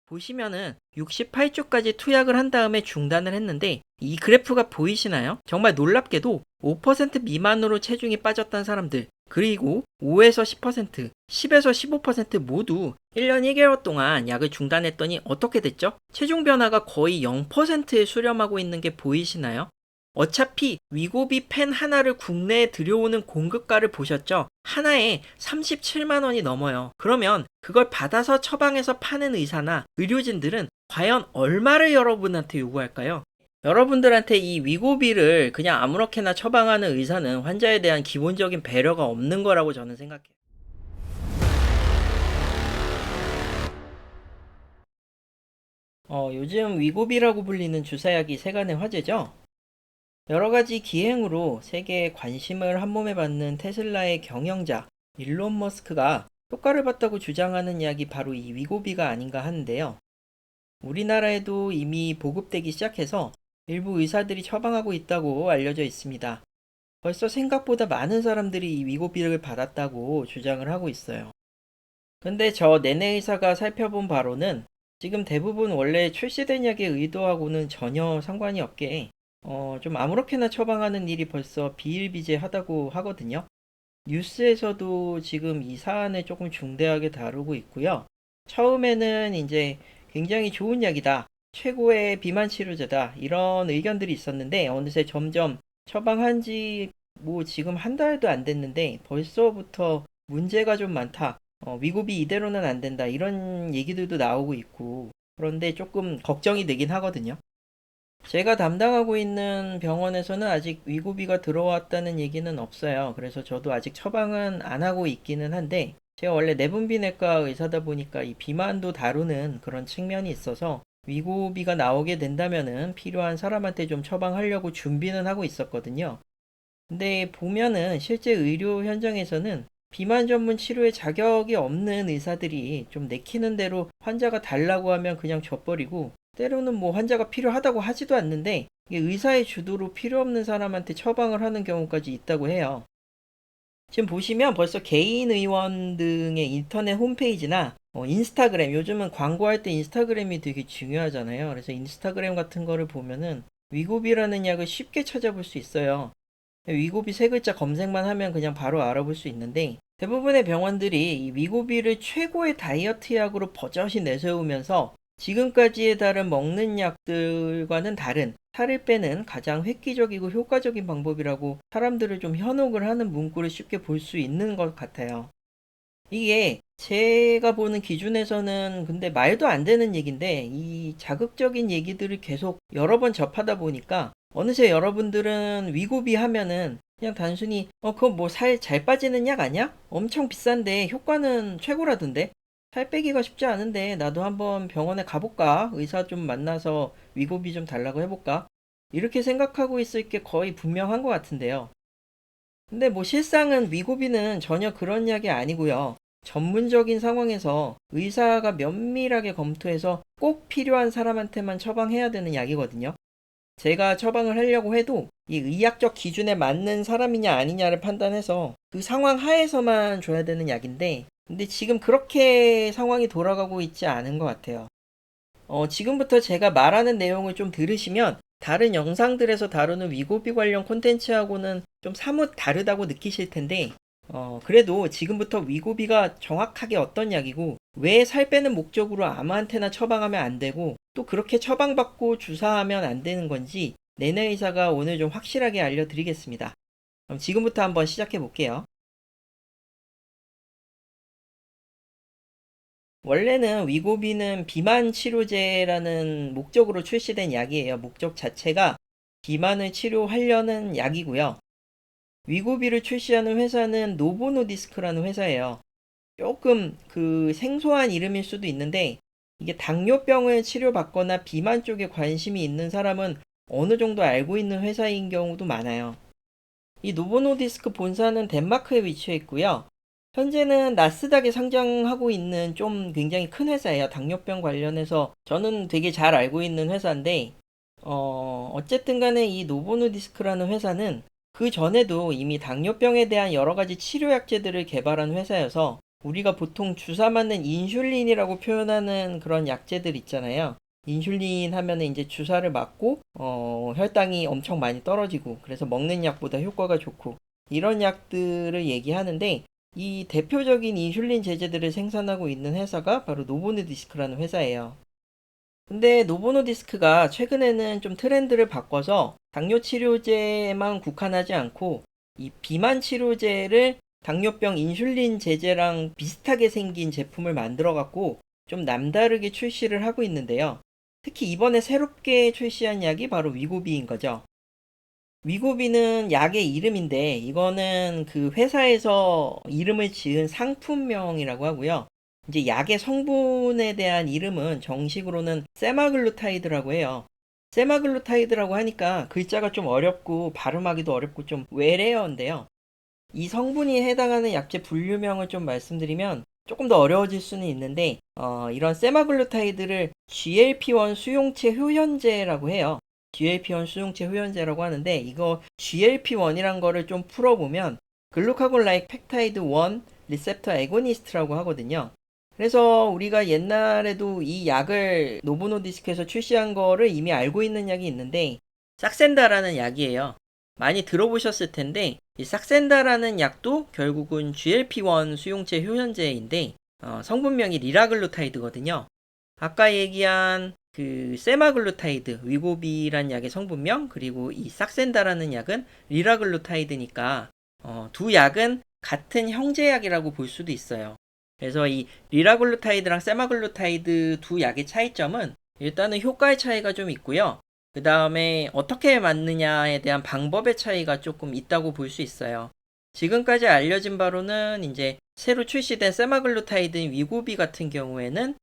보시면은 68주까지 투약을 한 다음에 중단을 했는데 이 그래프가 보이시나요? 정말 놀랍게도 5% 미만으로 체중이 빠졌던 사람들, 그리고 5에서 10%, 10에서 15% 모두 1년 1개월 동안 약을 중단했더니 어떻게 됐죠? 체중 변화가 거의 0%에 수렴하고 있는 게 보이시나요? 어차피 위고비 펜 하나를 국내에 들여오는 공급가를 보셨죠? 하나에 37만 원이 넘어요. 그러면 그걸 받아서 처방해서 파는 의사나 의료진들은 과연 얼마를 여러분한테 요구할까요? 여러분들한테 이 위고비를 그냥 아무렇게나 처방하는 의사는 환자에 대한 기본적인 배려가 없는 거라고 저는 생각해요. 요즘 위고비라고 불리는 주사약이 세간의 화제죠? 여러 가지 기행으로 세계의 관심을 한몸에 받는 테슬라의 경영자 일론 머스크가 효과를 봤다고 주장하는 약이 바로 이 위고비가 아닌가 하는데요. 우리나라에도 이미 보급되기 시작해서 일부 의사들이 처방하고 있다고 알려져 있습니다. 벌써 생각보다 많은 사람들이 이 위고비를 받았다고 주장을 하고 있어요. 근데 저 내내 의사가 살펴본 바로는 지금 대부분 원래 출시된 약의 의도하고는 전혀 상관이 없게 좀 아무렇게나 처방하는 일이 벌써 비일비재하다고 하거든요. 뉴스에서도 지금 이 사안을 조금 중대하게 다루고 있고요. 처음에는 이제 굉장히 좋은 약이다, 최고의 비만 치료제다, 이런 의견들이 있었는데 어느새 점점 처방한 지 뭐 지금 한 달도 안 됐는데 벌써부터 문제가 좀 많다. 위고비 이대로는 안 된다. 이런 얘기들도 나오고 있고. 그런데 조금 걱정이 되긴 하거든요. 제가 담당하고 있는 병원에서는 아직 위고비가 들어왔다는 얘기는 없어요. 그래서 저도 아직 처방은 안 하고 있기는 한데, 제가 원래 내분비내과 의사다 보니까 이 비만도 다루는 그런 측면이 있어서 위고비가 나오게 된다면은 필요한 사람한테 좀 처방하려고 준비는 하고 있었거든요. 근데 보면은 실제 의료 현장에서는 비만 전문 치료에 자격이 없는 의사들이 좀 내키는 대로 환자가 달라고 하면 그냥 줘버리고, 때로는 뭐 환자가 필요하다고 하지도 않는데 이게 의사의 주도로 필요 없는 사람한테 처방을 하는 경우까지 있다고 해요. 지금 보시면 벌써 개인 의원 등의 인터넷 홈페이지나 인스타그램, 요즘은 광고할 때 인스타그램이 되게 중요하잖아요. 그래서 인스타그램 같은 거를 보면은 위고비라는 약을 쉽게 찾아볼 수 있어요. 위고비 세 글자 검색만 하면 그냥 바로 알아볼 수 있는데, 대부분의 병원들이 이 위고비를 최고의 다이어트 약으로 버젓이 내세우면서 지금까지의 다른 먹는 약들과는 다른 살을 빼는 가장 획기적이고 효과적인 방법이라고 사람들을 좀 현혹을 하는 문구를 쉽게 볼 수 있는 것 같아요. 이게 제가 보는 기준에서는 근데 말도 안 되는 얘기인데, 이 자극적인 얘기들을 계속 여러 번 접하다 보니까 어느새 여러분들은 위고비 하면은 그냥 단순히 그거 뭐 살 잘 빠지는 약 아니야? 엄청 비싼데 효과는 최고라던데? 살 빼기가 쉽지 않은데 나도 한번 병원에 가볼까? 의사 좀 만나서 위고비 좀 달라고 해볼까? 이렇게 생각하고 있을 게 거의 분명한 것 같은데요. 근데 뭐 실상은 위고비는 전혀 그런 약이 아니고요. 전문적인 상황에서 의사가 면밀하게 검토해서 꼭 필요한 사람한테만 처방해야 되는 약이거든요. 제가 처방을 하려고 해도 이 의학적 기준에 맞는 사람이냐 아니냐를 판단해서 그 상황 하에서만 줘야 되는 약인데, 근데 지금 그렇게 상황이 돌아가고 있지 않은 것 같아요. 지금부터 제가 말하는 내용을 좀 들으시면 다른 영상들에서 다루는 위고비 관련 콘텐츠하고는 좀 사뭇 다르다고 느끼실 텐데, 그래도 지금부터 위고비가 정확하게 어떤 약이고 왜 살 빼는 목적으로 아무한테나 처방하면 안 되고 또 그렇게 처방받고 주사하면 안 되는 건지 내내 의사가 오늘 좀 확실하게 알려드리겠습니다. 그럼 지금부터 한번 시작해 볼게요. 원래는 위고비는 비만 치료제라는 목적으로 출시된 약이에요. 목적 자체가 비만을 치료하려는 약이고요. 위고비를 출시하는 회사는 노보노디스크라는 회사예요. 조금 그 생소한 이름일 수도 있는데, 이게 당뇨병을 치료받거나 비만 쪽에 관심이 있는 사람은 어느 정도 알고 있는 회사인 경우도 많아요. 이 노보노디스크 본사는 덴마크에 위치해 있고요. 현재는 나스닥에 상장하고 있는 좀 굉장히 큰 회사예요. 당뇨병 관련해서 저는 되게 잘 알고 있는 회사인데, 어쨌든 간에 이 노보노디스크라는 회사는 그 전에도 이미 당뇨병에 대한 여러 가지 치료약제들을 개발한 회사여서 우리가 보통 주사 맞는 인슐린이라고 표현하는 그런 약제들 있잖아요. 인슐린 하면은 이제 주사를 맞고 혈당이 엄청 많이 떨어지고 그래서 먹는 약보다 효과가 좋고 이런 약들을 얘기하는데 이 대표적인 인슐린 제제들을 생산하고 있는 회사가 바로 노보노디스크라는 회사예요. 근데 노보노디스크가 최근에는 좀 트렌드를 바꿔서 당뇨 치료제에만 국한하지 않고 이 비만 치료제를 당뇨병 인슐린 제제랑 비슷하게 생긴 제품을 만들어 갖고 좀 남다르게 출시를 하고 있는데요. 특히 이번에 새롭게 출시한 약이 바로 위고비인 거죠. 위고비는 약의 이름인데 이거는 그 회사에서 이름을 지은 상품명이라고 하고요. 이제 약의 성분에 대한 이름은 정식으로는 세마글루타이드라고 해요. 세마글루타이드라고 하니까 글자가 좀 어렵고 발음하기도 어렵고 좀 외래어인데요. 이 성분이 해당하는 약제 분류명을 좀 말씀드리면 조금 더 어려워질 수는 있는데 이런 세마글루타이드를 GLP-1 수용체 효연제라고 해요. GLP-1 수용체 효연제라고 하는데 이거 GLP-1이란 거를 좀 풀어보면 글루카곤 라이크 펩타이드 1 리셉터 애고니스트라고 하거든요. 그래서 우리가 옛날에도 이 약을 노보노디스크에서 출시한 거를 이미 알고 있는 약이 있는데 삭센다라는 약이에요. 많이 들어보셨을 텐데 이 삭센다라는 약도 결국은 GLP-1 수용체 효연제인데 성분명이 리라글루타이드거든요. 아까 얘기한 그 세마글루타이드, 위고비란 약의 성분명 그리고 이 삭센다라는 약은 리라글루타이드니까 두 약은 같은 형제약이라고 볼 수도 있어요. 그래서 이 리라글루타이드랑 세마글루타이드 두 약의 차이점은 일단은 효과의 차이가 좀 있고요. 그 다음에 어떻게 맞느냐에 대한 방법의 차이가 조금 있다고 볼 수 있어요. 지금까지 알려진 바로는 이제 새로 출시된 세마글루타이드인 위고비 같은 경우에는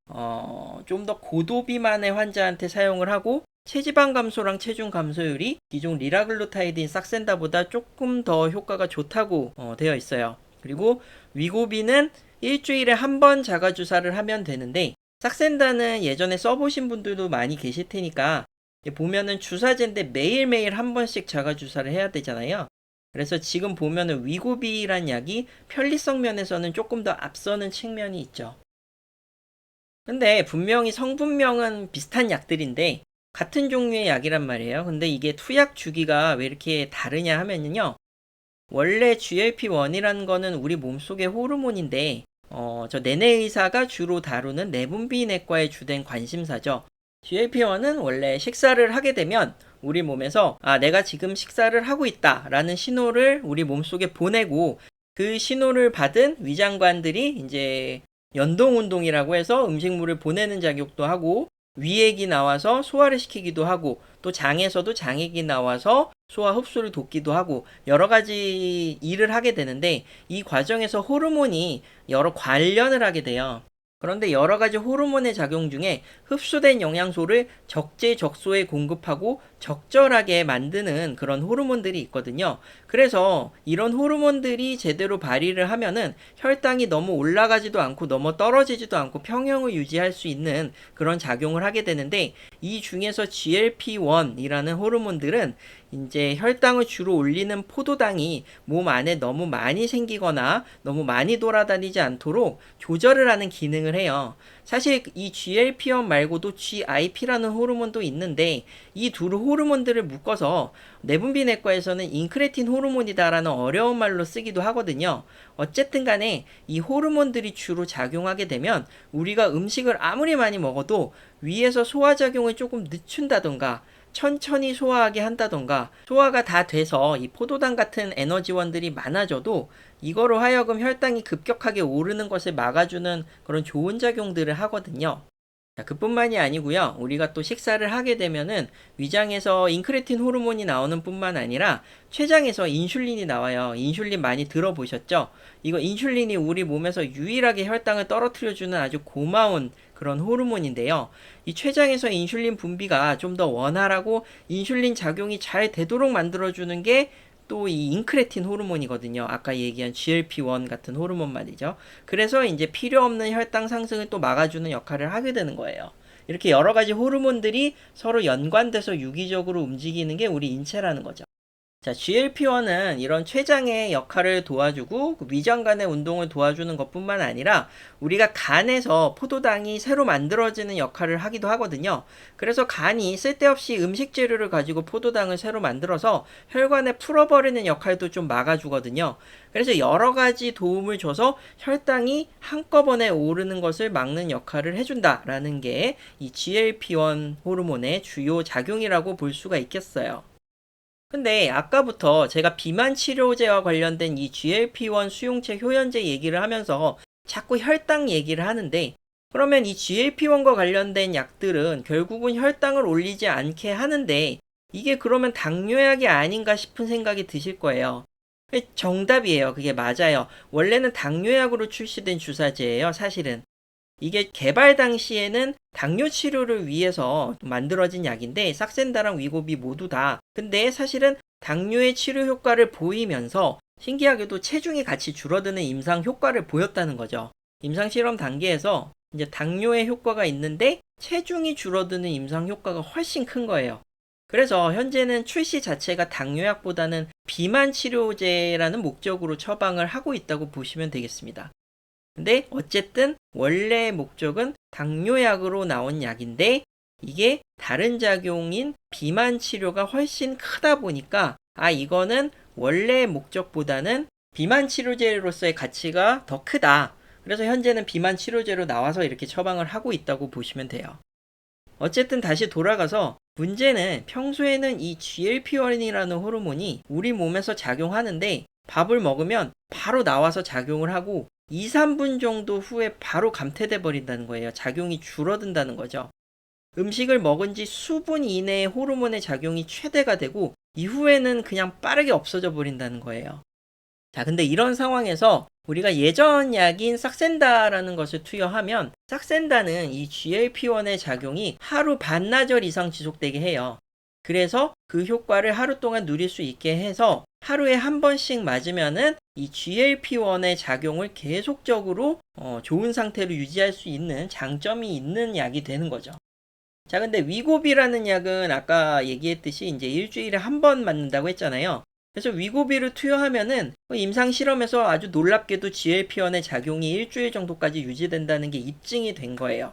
좀 더 고도비만의 환자한테 사용을 하고 체지방 감소랑 체중 감소율이 기존 리라글루타이드인 삭센다보다 조금 더 효과가 좋다고 되어 있어요. 그리고 위고비는 일주일에 한 번 자가주사를 하면 되는데 삭센다는 예전에 써보신 분들도 많이 계실 테니까 보면은 주사제인데 매일매일 한 번씩 자가주사를 해야 되잖아요. 그래서 지금 보면은 위고비란 약이 편리성 면에서는 조금 더 앞서는 측면이 있죠. 근데 분명히 성분명은 비슷한 약들인데 같은 종류의 약이란 말이에요. 근데 이게 투약 주기가 왜 이렇게 다르냐 하면요. 원래 GLP-1이라는 거는 우리 몸속의 호르몬인데 저 내내의사가 주로 다루는 내분비내과의 주된 관심사죠. GLP-1은 원래 식사를 하게 되면 우리 몸에서 내가 지금 식사를 하고 있다라는 신호를 우리 몸속에 보내고 그 신호를 받은 위장관들이 이제 연동운동이라고 해서 음식물을 보내는 작용도 하고 위액이 나와서 소화를 시키기도 하고 또 장에서도 장액이 나와서 소화 흡수를 돕기도 하고 여러 가지 일을 하게 되는데 이 과정에서 호르몬이 여러 관련을 하게 돼요. 그런데 여러 가지 호르몬의 작용 중에 흡수된 영양소를 적재적소에 공급하고 적절하게 만드는 그런 호르몬들이 있거든요. 그래서 이런 호르몬들이 제대로 발휘를 하면은 혈당이 너무 올라가지도 않고 너무 떨어지지도 않고 평형을 유지할 수 있는 그런 작용을 하게 되는데 이 중에서 GLP-1이라는 호르몬들은 이제 혈당을 주로 올리는 포도당이 몸 안에 너무 많이 생기거나 너무 많이 돌아다니지 않도록 조절을 하는 기능을 해요. 사실 이 GLP-1 말고도 GIP라는 호르몬도 있는데 이 두 호르몬들을 묶어서 내분비내과에서는 인크레틴 호르몬이다라는 어려운 말로 쓰기도 하거든요. 어쨌든 간에 이 호르몬들이 주로 작용하게 되면 우리가 음식을 아무리 많이 먹어도 위에서 소화작용을 조금 늦춘다던가 천천히 소화하게 한다던가 소화가 다 돼서 이 포도당 같은 에너지원들이 많아져도 이거로 하여금 혈당이 급격하게 오르는 것을 막아주는 그런 좋은 작용들을 하거든요. 자, 그뿐만이 아니고요. 우리가 또 식사를 하게 되면은 위장에서 인크레틴 호르몬이 나오는 뿐만 아니라 췌장에서 인슐린이 나와요. 인슐린 많이 들어보셨죠? 이거 인슐린이 우리 몸에서 유일하게 혈당을 떨어뜨려주는 아주 고마운 그런 호르몬인데요. 이 췌장에서 인슐린 분비가 좀 더 원활하고 인슐린 작용이 잘 되도록 만들어주는 게 또 이 인크레틴 호르몬이거든요. 아까 얘기한 GLP-1 같은 호르몬 말이죠. 그래서 이제 필요 없는 혈당 상승을 또 막아주는 역할을 하게 되는 거예요. 이렇게 여러 가지 호르몬들이 서로 연관돼서 유기적으로 움직이는 게 우리 인체라는 거죠. 자, GLP-1은 이런 췌장의 역할을 도와주고 그 위장 간의 운동을 도와주는 것뿐만 아니라 우리가 간에서 포도당이 새로 만들어지는 역할을 하기도 하거든요. 그래서 간이 쓸데없이 음식 재료를 가지고 포도당을 새로 만들어서 혈관에 풀어버리는 역할도 좀 막아주거든요. 그래서 여러 가지 도움을 줘서 혈당이 한꺼번에 오르는 것을 막는 역할을 해준다라는 게 이 GLP-1 호르몬의 주요 작용이라고 볼 수가 있겠어요. 근데 아까부터 제가 비만 치료제와 관련된 이 GLP-1 수용체 효연제 얘기를 하면서 자꾸 혈당 얘기를 하는데, 그러면 이 GLP-1과 관련된 약들은 결국은 혈당을 올리지 않게 하는데 이게 그러면 당뇨약이 아닌가 싶은 생각이 드실 거예요. 정답이에요. 그게 맞아요. 원래는 당뇨약으로 출시된 주사제예요, 사실은. 이게 개발 당시에는 당뇨 치료를 위해서 만들어진 약인데 삭센다랑 위고비 모두 다. 근데 사실은 당뇨의 치료 효과를 보이면서 신기하게도 체중이 같이 줄어드는 임상 효과를 보였다는 거죠. 임상 실험 단계에서 이제 당뇨의 효과가 있는데 체중이 줄어드는 임상 효과가 훨씬 큰 거예요. 그래서 현재는 출시 자체가 당뇨약보다는 비만 치료제라는 목적으로 처방을 하고 있다고 보시면 되겠습니다. 근데 어쨌든 원래의 목적은 당뇨약으로 나온 약인데 이게 다른 작용인 비만 치료가 훨씬 크다 보니까 이거는 원래의 목적보다는 비만 치료제로서의 가치가 더 크다. 그래서 현재는 비만 치료제로 나와서 이렇게 처방을 하고 있다고 보시면 돼요. 어쨌든 다시 돌아가서 문제는 평소에는 이 GLP-1이라는 호르몬이 우리 몸에서 작용하는데 밥을 먹으면 바로 나와서 작용을 하고 2, 3분 정도 후에 바로 감퇴돼 버린다는 거예요. 작용이 줄어든다는 거죠. 음식을 먹은 지 수분 이내에 호르몬의 작용이 최대가 되고 이후에는 그냥 빠르게 없어져 버린다는 거예요. 자, 근데 이런 상황에서 우리가 예전 약인 삭센다라는 것을 투여하면 삭센다는 이 GLP-1의 작용이 하루 반나절 이상 지속되게 해요. 그래서 그 효과를 하루 동안 누릴 수 있게 해서 하루에 한 번씩 맞으면은 이 GLP-1의 작용을 계속적으로 좋은 상태로 유지할 수 있는 장점이 있는 약이 되는 거죠. 자, 근데 위고비라는 약은 아까 얘기했듯이 이제 일주일에 한 번 맞는다고 했잖아요. 그래서 위고비를 투여하면은 임상 실험에서 아주 놀랍게도 GLP-1의 작용이 일주일 정도까지 유지된다는 게 입증이 된 거예요.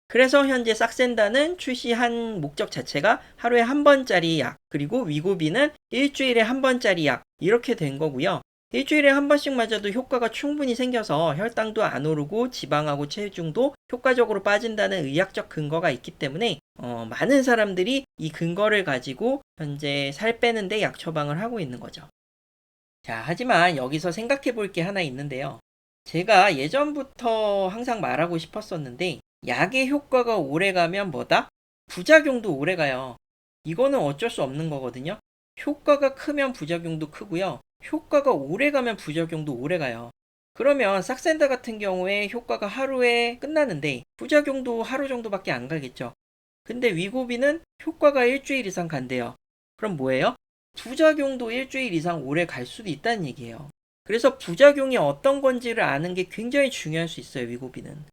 그래서 현재 삭센다는 출시한 목적 자체가 하루에 한 번짜리 약, 그리고 위고비는 일주일에 한 번짜리 약, 이렇게 된 거고요. 일주일에 한 번씩 맞아도 효과가 충분히 생겨서 혈당도 안 오르고 지방하고 체중도 효과적으로 빠진다는 의학적 근거가 있기 때문에 많은 사람들이 이 근거를 가지고 현재 살 빼는데 약 처방을 하고 있는 거죠. 자, 하지만 여기서 생각해 볼 게 하나 있는데요. 제가 예전부터 항상 말하고 싶었었는데 약의 효과가 오래가면 뭐다? 부작용도 오래가요. 이거는 어쩔 수 없는 거거든요. 효과가 크면 부작용도 크고요. 효과가 오래가면 부작용도 오래가요. 그러면 삭센다 같은 경우에 효과가 하루에 끝나는데 부작용도 하루 정도밖에 안 가겠죠. 근데 위고비는 효과가 일주일 이상 간대요. 그럼 뭐예요? 부작용도 일주일 이상 오래 갈 수도 있다는 얘기예요. 그래서 부작용이 어떤 건지를 아는 게 굉장히 중요할 수 있어요, 위고비는.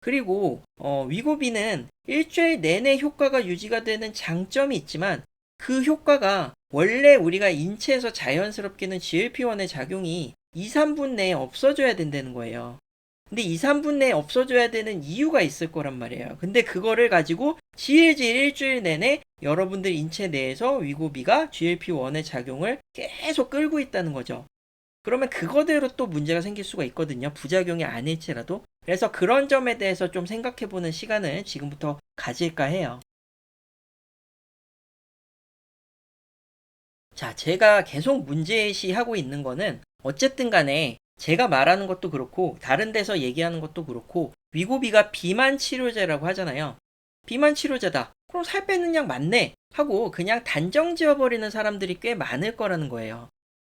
그리고 위고비는 일주일 내내 효과가 유지가 되는 장점이 있지만 그 효과가 원래 우리가 인체에서 자연스럽게는 GLP-1의 작용이 2, 3분 내에 없어져야 된다는 거예요. 근데 2, 3분 내에 없어져야 되는 이유가 있을 거란 말이에요. 근데 그거를 가지고 질질 일주일 내내 여러분들 인체 내에서 위고비가 GLP-1의 작용을 계속 끌고 있다는 거죠. 그러면 그거대로 또 문제가 생길 수가 있거든요. 부작용이 아닐지라도. 그래서 그런 점에 대해서 좀 생각해보는 시간을 지금부터 가질까 해요. 자, 제가 계속 문제시하고 있는 거는 어쨌든 간에 제가 말하는 것도 그렇고 다른 데서 얘기하는 것도 그렇고 위고비가 비만 치료제라고 하잖아요. 비만 치료제다. 그럼 살 빼는 약 맞네 하고 그냥 단정 지어버리는 사람들이 꽤 많을 거라는 거예요.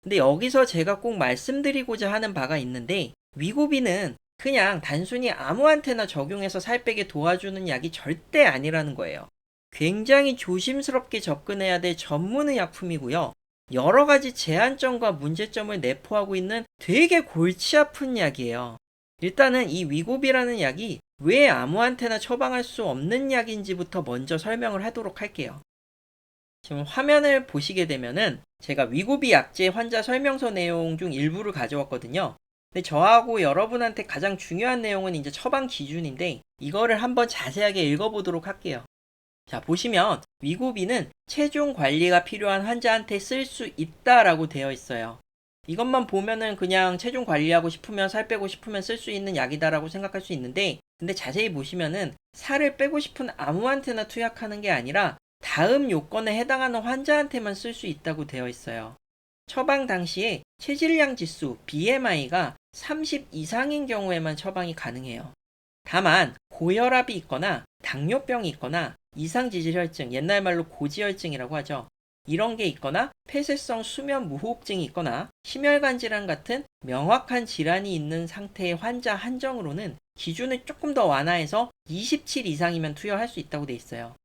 근데 여기서 제가 꼭 말씀드리고자 하는 바가 있는데 위고비는 그냥 단순히 아무한테나 적용해서 살 빼게 도와주는 약이 절대 아니라는 거예요. 굉장히 조심스럽게 접근해야 될 전문의 약품이고요. 여러 가지 제한점과 문제점을 내포하고 있는 되게 골치 아픈 약이에요. 일단은 이 위고비라는 약이 왜 아무한테나 처방할 수 없는 약인지부터 먼저 설명을 하도록 할게요. 지금 화면을 보시게 되면은 제가 위고비 약제 환자 설명서 내용 중 일부를 가져왔거든요. 근데 저하고 여러분한테 가장 중요한 내용은 이제 처방 기준인데 이거를 한번 자세하게 읽어보도록 할게요. 자, 보시면 위고비는 체중 관리가 필요한 환자한테 쓸 수 있다라고 되어 있어요. 이것만 보면은 그냥 체중 관리하고 싶으면 살 빼고 싶으면 쓸 수 있는 약이다라고 생각할 수 있는데 근데 자세히 보시면은 살을 빼고 싶은 아무한테나 투약하는 게 아니라 다음 요건에 해당하는 환자한테만 쓸 수 있다고 되어 있어요. 처방 당시에 체질량 지수 BMI가 30 이상인 경우에만 처방이 가능해요. 다만 고혈압이 있거나 당뇨병이 있거나 이상지질혈증, 옛날 말로 고지혈증이라고 하죠. 이런 게 있거나 폐쇄성 수면 무호흡증이 있거나 심혈관 질환 같은 명확한 질환이 있는 상태의 환자 한정으로는 기준을 조금 더 완화해서 27 이상이면 투여할 수 있다고 돼 있어요.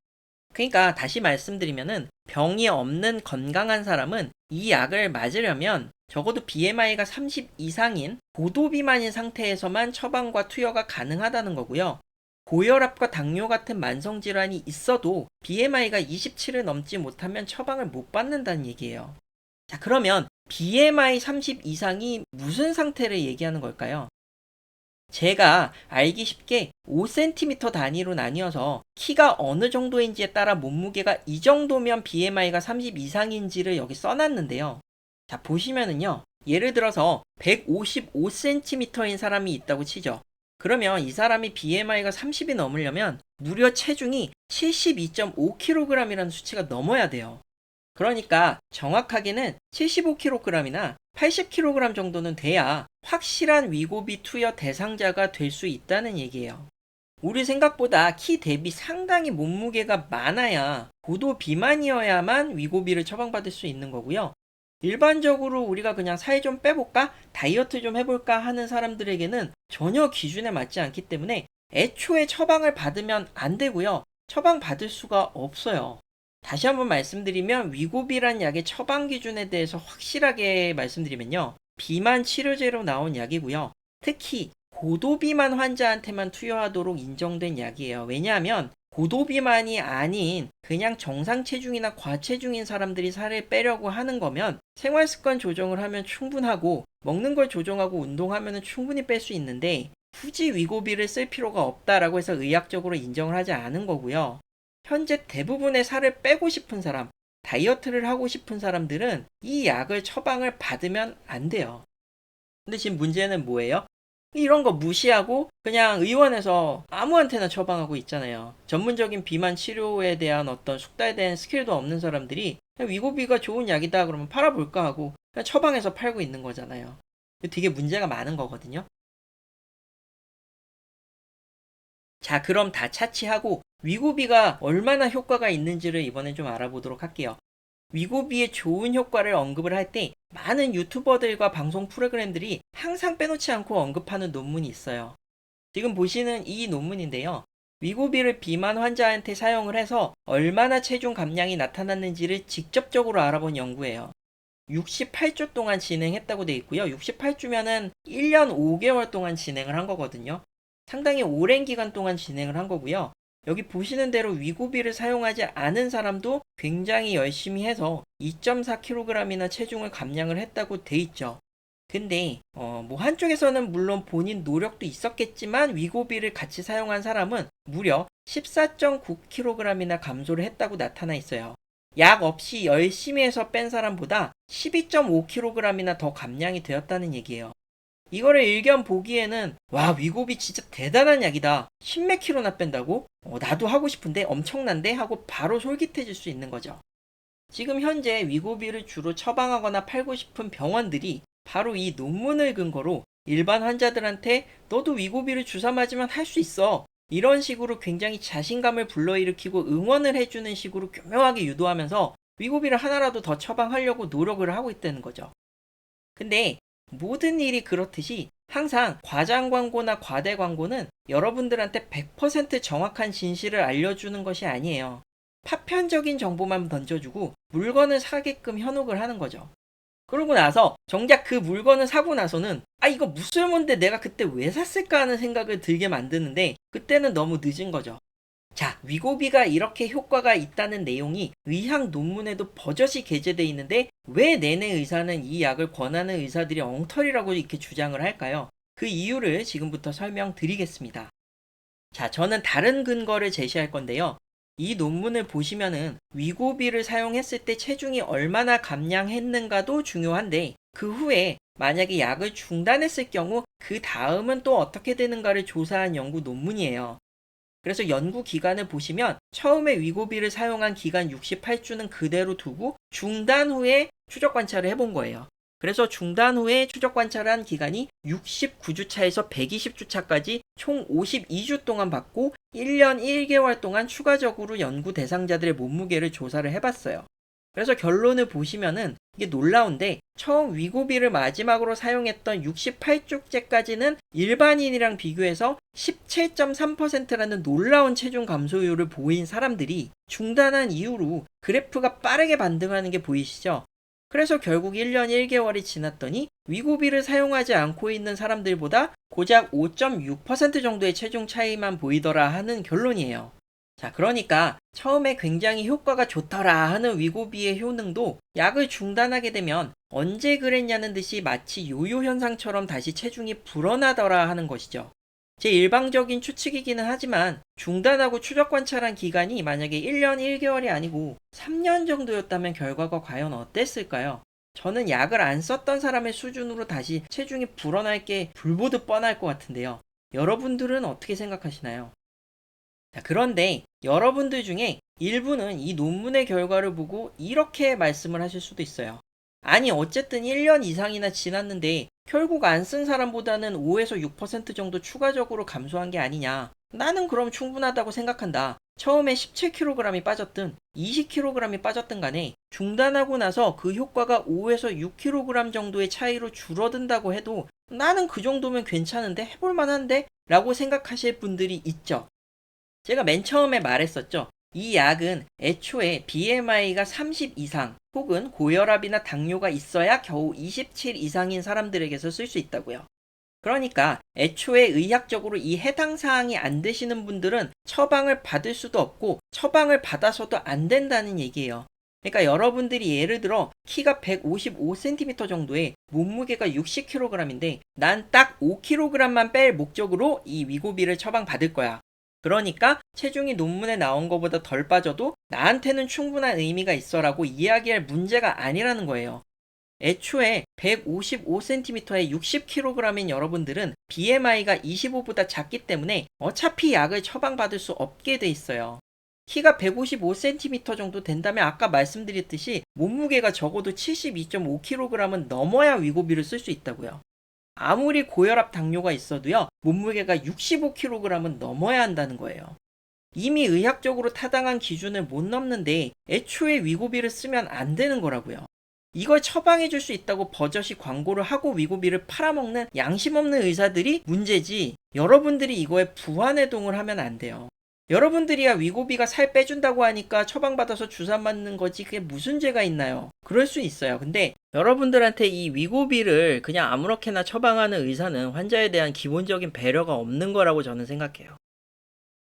그러니까 다시 말씀드리면은 병이 없는 건강한 사람은 이 약을 맞으려면 적어도 BMI가 30 이상인 고도 비만인 상태에서만 처방과 투여가 가능하다는 거고요. 고혈압과 당뇨 같은 만성질환이 있어도 BMI가 27을 넘지 못하면 처방을 못 받는다는 얘기예요. 자, 그러면 BMI 30 이상이 무슨 상태를 얘기하는 걸까요? 제가 알기 쉽게 5cm 단위로 나뉘어서 키가 어느 정도인지에 따라 몸무게가 이 정도면 BMI가 30 이상인지를 여기 써놨는데요. 자, 보시면은요. 예를 들어서 155cm인 사람이 있다고 치죠. 그러면 이 사람이 BMI가 30이 넘으려면 무려 체중이 72.5kg이라는 수치가 넘어야 돼요. 그러니까 정확하게는 75kg이나 80kg 정도는 돼야 확실한 위고비 투여 대상자가 될 수 있다는 얘기예요. 우리 생각보다 키 대비 상당히 몸무게가 많아야 고도 비만이어야만 위고비를 처방받을 수 있는 거고요. 일반적으로 우리가 그냥 살 좀 빼볼까? 다이어트 좀 해볼까? 하는 사람들에게는 전혀 기준에 맞지 않기 때문에 애초에 처방을 받으면 안 되고요. 처방 받을 수가 없어요. 다시 한번 말씀드리면 위고비란 약의 처방 기준에 대해서 확실하게 말씀드리면요. 비만 치료제로 나온 약이고요. 특히 고도비만 환자한테만 투여하도록 인정된 약이에요. 왜냐하면 고도비만이 아닌 그냥 정상 체중이나 과체중인 사람들이 살을 빼려고 하는 거면 생활습관 조정을 하면 충분하고 먹는 걸 조정하고 운동하면 충분히 뺄 수 있는데 굳이 위고비를 쓸 필요가 없다라고 해서 의학적으로 인정을 하지 않은 거고요. 현재 대부분의 살을 빼고 싶은 사람, 다이어트를 하고 싶은 사람들은 이 약을 처방을 받으면 안 돼요. 근데 지금 문제는 뭐예요? 이런 거 무시하고 그냥 의원에서 아무한테나 처방하고 있잖아요. 전문적인 비만 치료에 대한 어떤 숙달된 스킬도 없는 사람들이 그냥 위고비가 좋은 약이다 그러면 팔아볼까 하고 그냥 처방해서 팔고 있는 거잖아요. 되게 문제가 많은 거거든요. 자, 그럼 다 차치하고 위고비가 얼마나 효과가 있는지를 이번에 좀 알아보도록 할게요. 위고비의 좋은 효과를 언급을 할 때 많은 유튜버들과 방송 프로그램들이 항상 빼놓지 않고 언급하는 논문이 있어요. 지금 보시는 이 논문인데요. 위고비를 비만 환자한테 사용을 해서 얼마나 체중 감량이 나타났는지를 직접적으로 알아본 연구예요. 68주 동안 진행했다고 돼 있고요. 68주면은 1년 5개월 동안 진행을 한 거거든요. 상당히 오랜 기간 동안 진행을 한 거고요. 여기 보시는 대로 위고비를 사용하지 않은 사람도 굉장히 열심히 해서 2.4kg이나 체중을 감량을 했다고 돼 있죠. 근데 뭐 한쪽에서는 물론 본인 노력도 있었겠지만 위고비를 같이 사용한 사람은 무려 14.9kg이나 감소를 했다고 나타나 있어요. 약 없이 열심히 해서 뺀 사람보다 12.5kg이나 더 감량이 되었다는 얘기예요. 이거를 일견 보기에는 와 위고비 진짜 대단한 약이다. 10몇 킬로나 뺀다고? 나도 하고 싶은데 엄청난데? 하고 바로 솔깃해질 수 있는 거죠. 지금 현재 위고비를 주로 처방하거나 팔고 싶은 병원들이 바로 이 논문을 근거로 일반 환자들한테 너도 위고비를 주사 맞으면 할 수 있어. 이런 식으로 굉장히 자신감을 불러일으키고 응원을 해주는 식으로 교묘하게 유도하면서 위고비를 하나라도 더 처방하려고 노력을 하고 있다는 거죠. 근데 모든 일이 그렇듯이 항상 과장 광고나 과대 광고는 여러분들한테 100% 정확한 진실을 알려주는 것이 아니에요. 파편적인 정보만 던져주고 물건을 사게끔 현혹을 하는 거죠. 그러고 나서 정작 그 물건을 사고 나서는 이거 무쓸모인데 내가 그때 왜 샀을까 하는 생각을 들게 만드는데 그때는 너무 늦은 거죠. 자, 위고비가 이렇게 효과가 있다는 내용이 의학 논문에도 버젓이 게재되어 있는데 왜 내내 의사는 이 약을 권하는 의사들이 엉터리라고 이렇게 주장을 할까요? 그 이유를 지금부터 설명드리겠습니다. 자, 저는 다른 근거를 제시할 건데요. 이 논문을 보시면은 위고비를 사용했을 때 체중이 얼마나 감량했는가도 중요한데 그 후에 만약에 약을 중단했을 경우 그 다음은 또 어떻게 되는가를 조사한 연구 논문이에요. 그래서 연구 기간을 보시면 처음에 위고비를 사용한 기간 68주는 그대로 두고 중단 후에 추적 관찰을 해본 거예요. 그래서 중단 후에 추적 관찰한 기간이 69주차에서 120주차까지 총 52주 동안 받고 1년 1개월 동안 추가적으로 연구 대상자들의 몸무게를 조사를 해봤어요. 그래서 결론을 보시면은 이게 놀라운데 처음 위고비를 마지막으로 사용했던 68주째까지는 일반인이랑 비교해서 17.3%라는 놀라운 체중 감소율을 보인 사람들이 중단한 이후로 그래프가 빠르게 반등하는 게 보이시죠? 그래서 결국 1년 1개월이 지났더니 위고비를 사용하지 않고 있는 사람들보다 고작 5.6% 정도의 체중 차이만 보이더라 하는 결론이에요. 자, 그러니까 처음에 굉장히 효과가 좋더라 하는 위고비의 효능도 약을 중단하게 되면 언제 그랬냐는 듯이 마치 요요 현상처럼 다시 체중이 불어나더라 하는 것이죠. 제 일방적인 추측이기는 하지만 중단하고 추적 관찰한 기간이 만약에 1년 1개월이 아니고 3년 정도였다면 결과가 과연 어땠을까요? 저는 약을 안 썼던 사람의 수준으로 다시 체중이 불어날 게 불보듯 뻔할 것 같은데요. 여러분들은 어떻게 생각하시나요? 자, 그런데 여러분들 중에 일부는 이 논문의 결과를 보고 이렇게 말씀을 하실 수도 있어요. 아니, 어쨌든 1년 이상이나 지났는데 결국 안 쓴 사람보다는 5에서 6% 정도 추가적으로 감소한 게 아니냐. 나는 그럼 충분하다고 생각한다. 처음에 17kg이 빠졌든 20kg이 빠졌든 간에 중단하고 나서 그 효과가 5에서 6kg 정도의 차이로 줄어든다고 해도 나는 그 정도면 괜찮은데 해볼 만한데? 라고 생각하실 분들이 있죠. 제가 맨 처음에 말했었죠. 이 약은 애초에 BMI가 30 이상 혹은 고혈압이나 당뇨가 있어야 겨우 27 이상인 사람들에게서 쓸 수 있다고요. 그러니까 애초에 의학적으로 이 해당 사항이 안 되시는 분들은 처방을 받을 수도 없고 처방을 받아서도 안 된다는 얘기예요. 그러니까 여러분들이 예를 들어 키가 155cm 정도에 몸무게가 60kg인데 난 딱 5kg만 뺄 목적으로 이 위고비를 처방받을 거야. 그러니까 체중이 논문에 나온 것보다 덜 빠져도 나한테는 충분한 의미가 있어라고 이야기할 문제가 아니라는 거예요. 애초에 155cm에 60kg인 여러분들은 BMI가 25보다 작기 때문에 어차피 약을 처방받을 수 없게 돼 있어요. 키가 155cm 정도 된다면 아까 말씀드렸듯이 몸무게가 적어도 72.5kg은 넘어야 위고비를 쓸 수 있다고요. 아무리 고혈압 당뇨가 있어도요, 몸무게가 65kg은 넘어야 한다는 거예요. 이미 의학적으로 타당한 기준을 못 넘는데 애초에 위고비를 쓰면 안 되는 거라고요. 이걸 처방해 줄 수 있다고 버젓이 광고를 하고 위고비를 팔아먹는 양심 없는 의사들이 문제지 여러분들이 이거에 부안해동을 하면 안 돼요. 여러분들이야 위고비가 살 빼준다고 하니까 처방받아서 주사 맞는 거지 그게 무슨 죄가 있나요? 그럴 수 있어요. 근데 여러분들한테 이 위고비를 그냥 아무렇게나 처방하는 의사는 환자에 대한 기본적인 배려가 없는 거라고 저는 생각해요.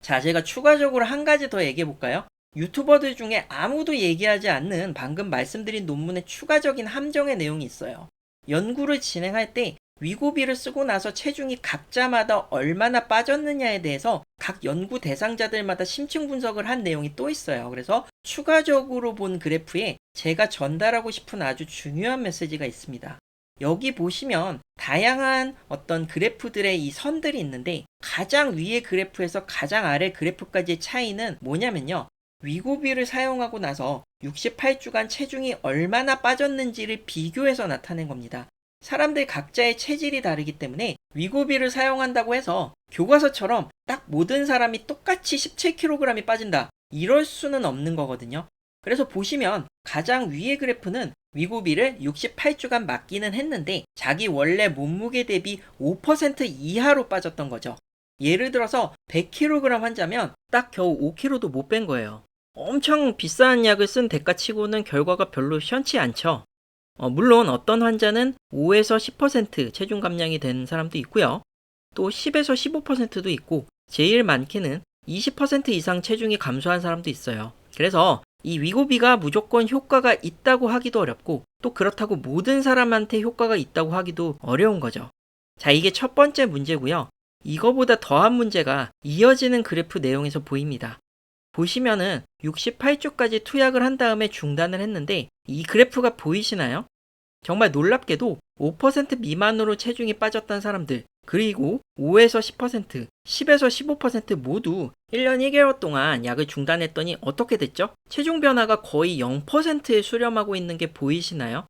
자, 제가 추가적으로 한 가지 더 얘기해 볼까요? 유튜버들 중에 아무도 얘기하지 않는 방금 말씀드린 논문의 추가적인 함정의 내용이 있어요. 연구를 진행할 때 위고비를 쓰고 나서 체중이 각자마다 얼마나 빠졌느냐에 대해서 각 연구 대상자들마다 심층 분석을 한 내용이 또 있어요. 그래서 추가적으로 본 그래프에 제가 전달하고 싶은 아주 중요한 메시지가 있습니다. 여기 보시면 다양한 어떤 그래프들의 이 선들이 있는데 가장 위의 그래프에서 가장 아래 그래프까지의 차이는 뭐냐면요. 위고비를 사용하고 나서 68주간 체중이 얼마나 빠졌는지를 비교해서 나타낸 겁니다. 사람들 각자의 체질이 다르기 때문에 위고비를 사용한다고 해서 교과서처럼 딱 모든 사람이 똑같이 17kg이 빠진다. 이럴 수는 없는 거거든요. 그래서 보시면 가장 위의 그래프는 위고비를 68주간 맞기는 했는데 자기 원래 몸무게 대비 5% 이하로 빠졌던 거죠. 예를 들어서 100kg 환자면 딱 겨우 5kg도 못 뺀 거예요. 엄청 비싼 약을 쓴 대가치고는 결과가 별로 시원치 않죠. 물론 어떤 환자는 5에서 10% 체중 감량이 된 사람도 있고요. 또 10에서 15%도 있고 제일 많게는 20% 이상 체중이 감소한 사람도 있어요. 그래서 이 위고비가 무조건 효과가 있다고 하기도 어렵고 또 그렇다고 모든 사람한테 효과가 있다고 하기도 어려운 거죠. 자, 이게 첫 번째 문제고요. 이거보다 더한 문제가 이어지는 그래프 내용에서 보입니다. 보시면은 68주까지 투약을 한 다음에 중단을 했는데 이 그래프가 보이시나요? 정말 놀랍게도 5% 미만으로 체중이 빠졌던 사람들, 그리고 5에서 10%, 10에서 15% 모두 1년 1개월 동안 약을 중단했더니 어떻게 됐죠? 체중 변화가 거의 0%에 수렴하고 있는 게 보이시나요?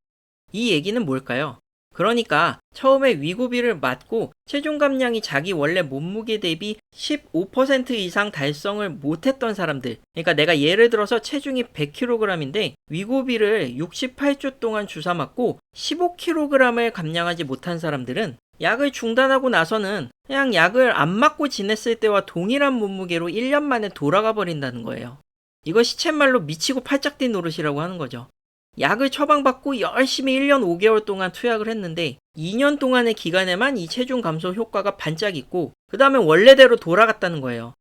이 얘기는 뭘까요? 그러니까 처음에 위고비를 맞고 체중 감량이 자기 원래 몸무게 대비 15% 이상 달성을 못했던 사람들, 그러니까 내가 예를 들어서 체중이 100kg인데 위고비를 68주 동안 주사 맞고 15kg을 감량하지 못한 사람들은 약을 중단하고 나서는 그냥 약을 안 맞고 지냈을 때와 동일한 몸무게로 1년 만에 돌아가 버린다는 거예요. 이거 시쳇말로 미치고 팔짝 뛴 노릇이라고 하는 거죠. 약을 처방받고 열심히 1년 5개월 동안 투약을 했는데 2년 동안의 기간에만 이 체중 감소 효과가 반짝 있고 그 다음에 원래대로 돌아갔다는 거예요.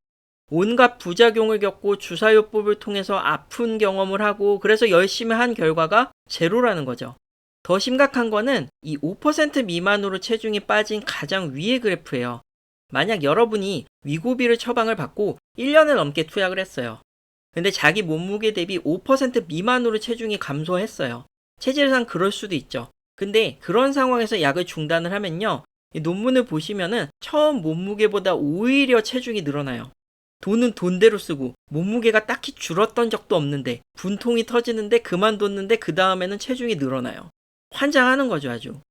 온갖 부작용을 겪고 주사요법을 통해서 아픈 경험을 하고 그래서 열심히 한 결과가 제로라는 거죠. 더 심각한 거는 이 5% 미만으로 체중이 빠진 가장 위의 그래프예요. 만약 여러분이 위고비를 처방을 받고 1년을 넘게 투약을 했어요. 근데 자기 몸무게 대비 5% 미만으로 체중이 감소했어요. 체질상 그럴 수도 있죠. 근데 그런 상황에서 약을 중단을 하면요. 이 논문을 보시면은 처음 몸무게보다 오히려 체중이 늘어나요. 돈은 돈대로 쓰고 몸무게가 딱히 줄었던 적도 없는데 분통이 터지는데 그만뒀는데 그 다음에는 체중이 늘어나요. 환장하는 거죠, 아주.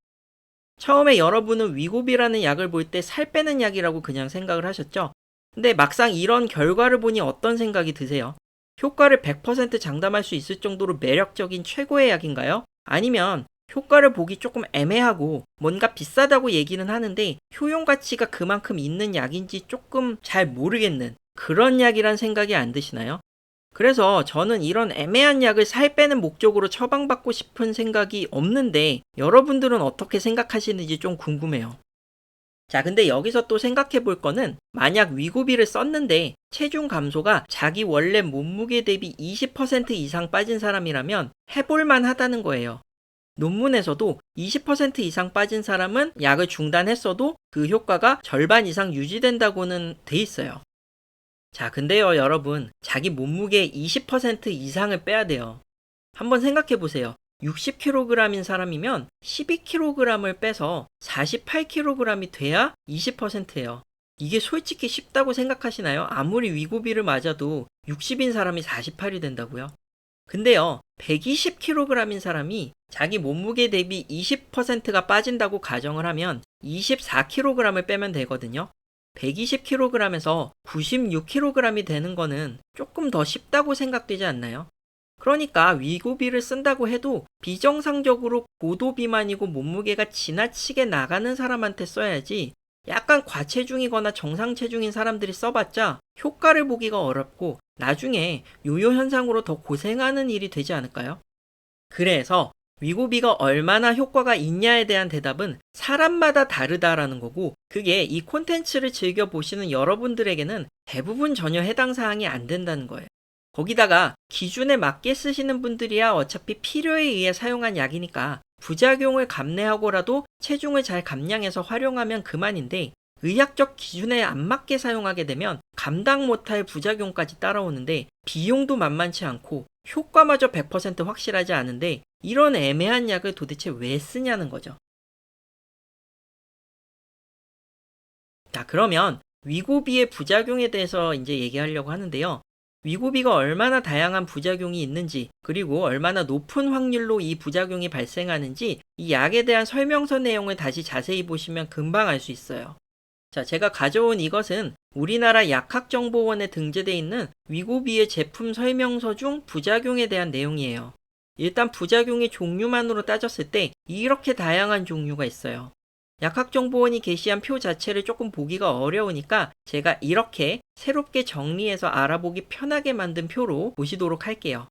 처음에 여러분은 위고비라는 약을 볼 때 살 빼는 약이라고 그냥 생각을 하셨죠? 근데 막상 이런 결과를 보니 어떤 생각이 드세요? 효과를 100% 장담할 수 있을 정도로 매력적인 최고의 약인가요? 아니면 효과를 보기 조금 애매하고 뭔가 비싸다고 얘기는 하는데 효용 가치가 그만큼 있는 약인지 조금 잘 모르겠는 그런 약이란 생각이 안 드시나요? 그래서 저는 이런 애매한 약을 살 빼는 목적으로 처방받고 싶은 생각이 없는데 여러분들은 어떻게 생각하시는지 좀 궁금해요. 자, 근데 여기서 또 생각해 볼 거는 만약 위고비를 썼는데 체중 감소가 자기 원래 몸무게 대비 20% 이상 빠진 사람이라면 해볼만 하다는 거예요. 논문에서도 20% 이상 빠진 사람은 약을 중단했어도 그 효과가 절반 이상 유지된다고는 돼 있어요. 자, 근데요, 여러분, 자기 몸무게의 20% 이상을 빼야 돼요. 한번 생각해 보세요. 60kg인 사람이면 12kg을 빼서 48kg이 돼야 20%예요. 이게 솔직히 쉽다고 생각하시나요? 아무리 위고비를 맞아도 60인 사람이 48이 된다고요? 근데요, 120kg인 사람이 자기 몸무게 대비 20%가 빠진다고 가정을 하면 24kg을 빼면 되거든요. 120kg에서 96kg이 되는 거는 조금 더 쉽다고 생각되지 않나요? 그러니까 위고비를 쓴다고 해도 비정상적으로 고도 비만이고 몸무게가 지나치게 나가는 사람한테 써야지 약간 과체중이거나 정상체중인 사람들이 써봤자 효과를 보기가 어렵고 나중에 요요 현상으로 더 고생하는 일이 되지 않을까요? 그래서 위고비가 얼마나 효과가 있냐에 대한 대답은 사람마다 다르다라는 거고 그게 이 콘텐츠를 즐겨보시는 여러분들에게는 대부분 전혀 해당 사항이 안 된다는 거예요. 거기다가 기준에 맞게 쓰시는 분들이야 어차피 필요에 의해 사용한 약이니까 부작용을 감내하고라도 체중을 잘 감량해서 활용하면 그만인데 의학적 기준에 안 맞게 사용하게 되면 감당 못할 부작용까지 따라오는데 비용도 만만치 않고 효과마저 100% 확실하지 않은데 이런 애매한 약을 도대체 왜 쓰냐는 거죠. 자, 그러면 위고비의 부작용에 대해서 이제 얘기하려고 하는데요. 위고비가 얼마나 다양한 부작용이 있는지 그리고 얼마나 높은 확률로 이 부작용이 발생하는지 이 약에 대한 설명서 내용을 다시 자세히 보시면 금방 알 수 있어요. 자, 제가 가져온 이것은 우리나라 약학정보원에 등재되어 있는 위고비의 제품 설명서 중 부작용에 대한 내용이에요. 일단 부작용의 종류만으로 따졌을 때 이렇게 다양한 종류가 있어요. 약학정보원이 게시한 표 자체를 조금 보기가 어려우니까 제가 이렇게 새롭게 정리해서 알아보기 편하게 만든 표로 보시도록 할게요.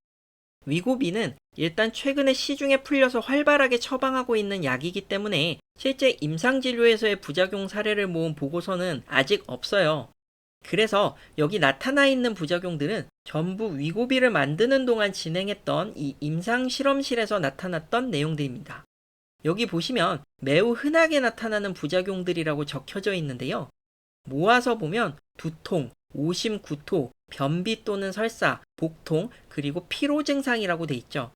위고비는 일단 최근에 시중에 풀려서 활발하게 처방하고 있는 약이기 때문에 실제 임상진료에서의 부작용 사례를 모은 보고서는 아직 없어요. 그래서 여기 나타나 있는 부작용들은 전부 위고비를 만드는 동안 진행했던 이 임상 실험실에서 나타났던 내용들입니다. 여기 보시면 매우 흔하게 나타나는 부작용들이라고 적혀져 있는데요. 모아서 보면 두통, 오심, 구토, 변비 또는 설사, 복통, 그리고 피로 증상이라고 돼 있죠.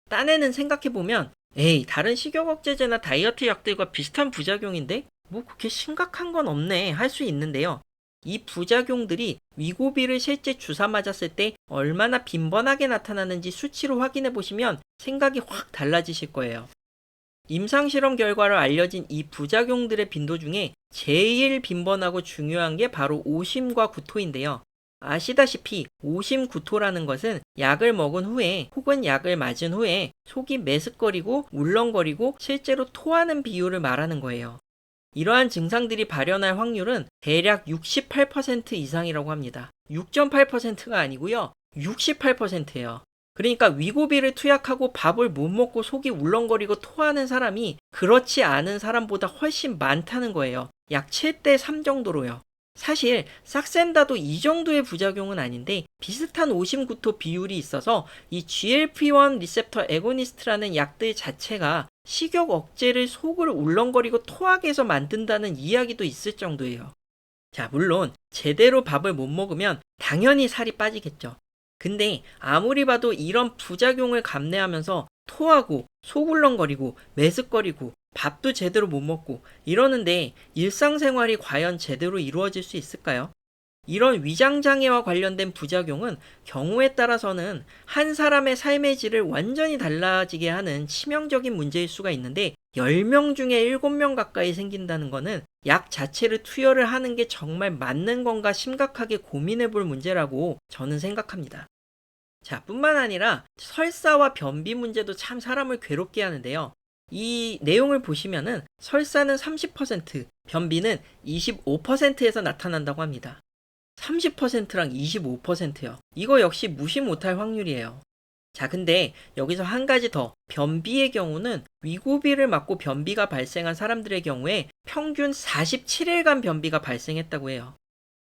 딴에는 생각해보면 에이, 다른 식욕 억제제나 다이어트 약들과 비슷한 부작용인데 뭐 그렇게 심각한 건 없네 할 수 있는데요. 이 부작용들이 위고비를 실제 주사 맞았을 때 얼마나 빈번하게 나타나는지 수치로 확인해 보시면 생각이 확 달라지실 거예요. 임상실험 결과로 알려진 이 부작용들의 빈도 중에 제일 빈번하고 중요한 게 바로 오심과 구토인데요. 아시다시피 오심 구토라는 것은 약을 먹은 후에 혹은 약을 맞은 후에 속이 메스꺼리고 울렁거리고 실제로 토하는 비율을 말하는 거예요. 이러한 증상들이 발현할 확률은 대략 68% 이상이라고 합니다. 6.8%가 아니고요. 68%예요. 그러니까 위고비를 투약하고 밥을 못 먹고 속이 울렁거리고 토하는 사람이 그렇지 않은 사람보다 훨씬 많다는 거예요. 약 7대 3 정도로요. 사실 싹센다도 이 정도의 부작용은 아닌데 비슷한 오심구토 비율이 있어서 이 GLP-1 리셉터 애고니스트라는 약들 자체가 식욕 억제를 속을 울렁거리고 토하게 해서 만든다는 이야기도 있을 정도예요. 자, 물론 제대로 밥을 못 먹으면 당연히 살이 빠지겠죠. 근데 아무리 봐도 이런 부작용을 감내하면서 토하고 속 울렁거리고 메스꺼리고 밥도 제대로 못 먹고 이러는데 일상생활이 과연 제대로 이루어질 수 있을까요? 이런 위장장애와 관련된 부작용은 경우에 따라서는 한 사람의 삶의 질을 완전히 달라지게 하는 치명적인 문제일 수가 있는데 10명 중에 7명 가까이 생긴다는 것은 약 자체를 투여를 하는 게 정말 맞는 건가 심각하게 고민해 볼 문제라고 저는 생각합니다. 자, 뿐만 아니라 설사와 변비 문제도 참 사람을 괴롭게 하는데요. 이 내용을 보시면은 설사는 30%, 변비는 25%에서 나타난다고 합니다. 30%랑 25%요. 이거 역시 무시 못할 확률이에요. 자, 근데 여기서 한 가지 더. 변비의 경우는 위고비를 맞고 변비가 발생한 사람들의 경우에 평균 47일간 변비가 발생했다고 해요.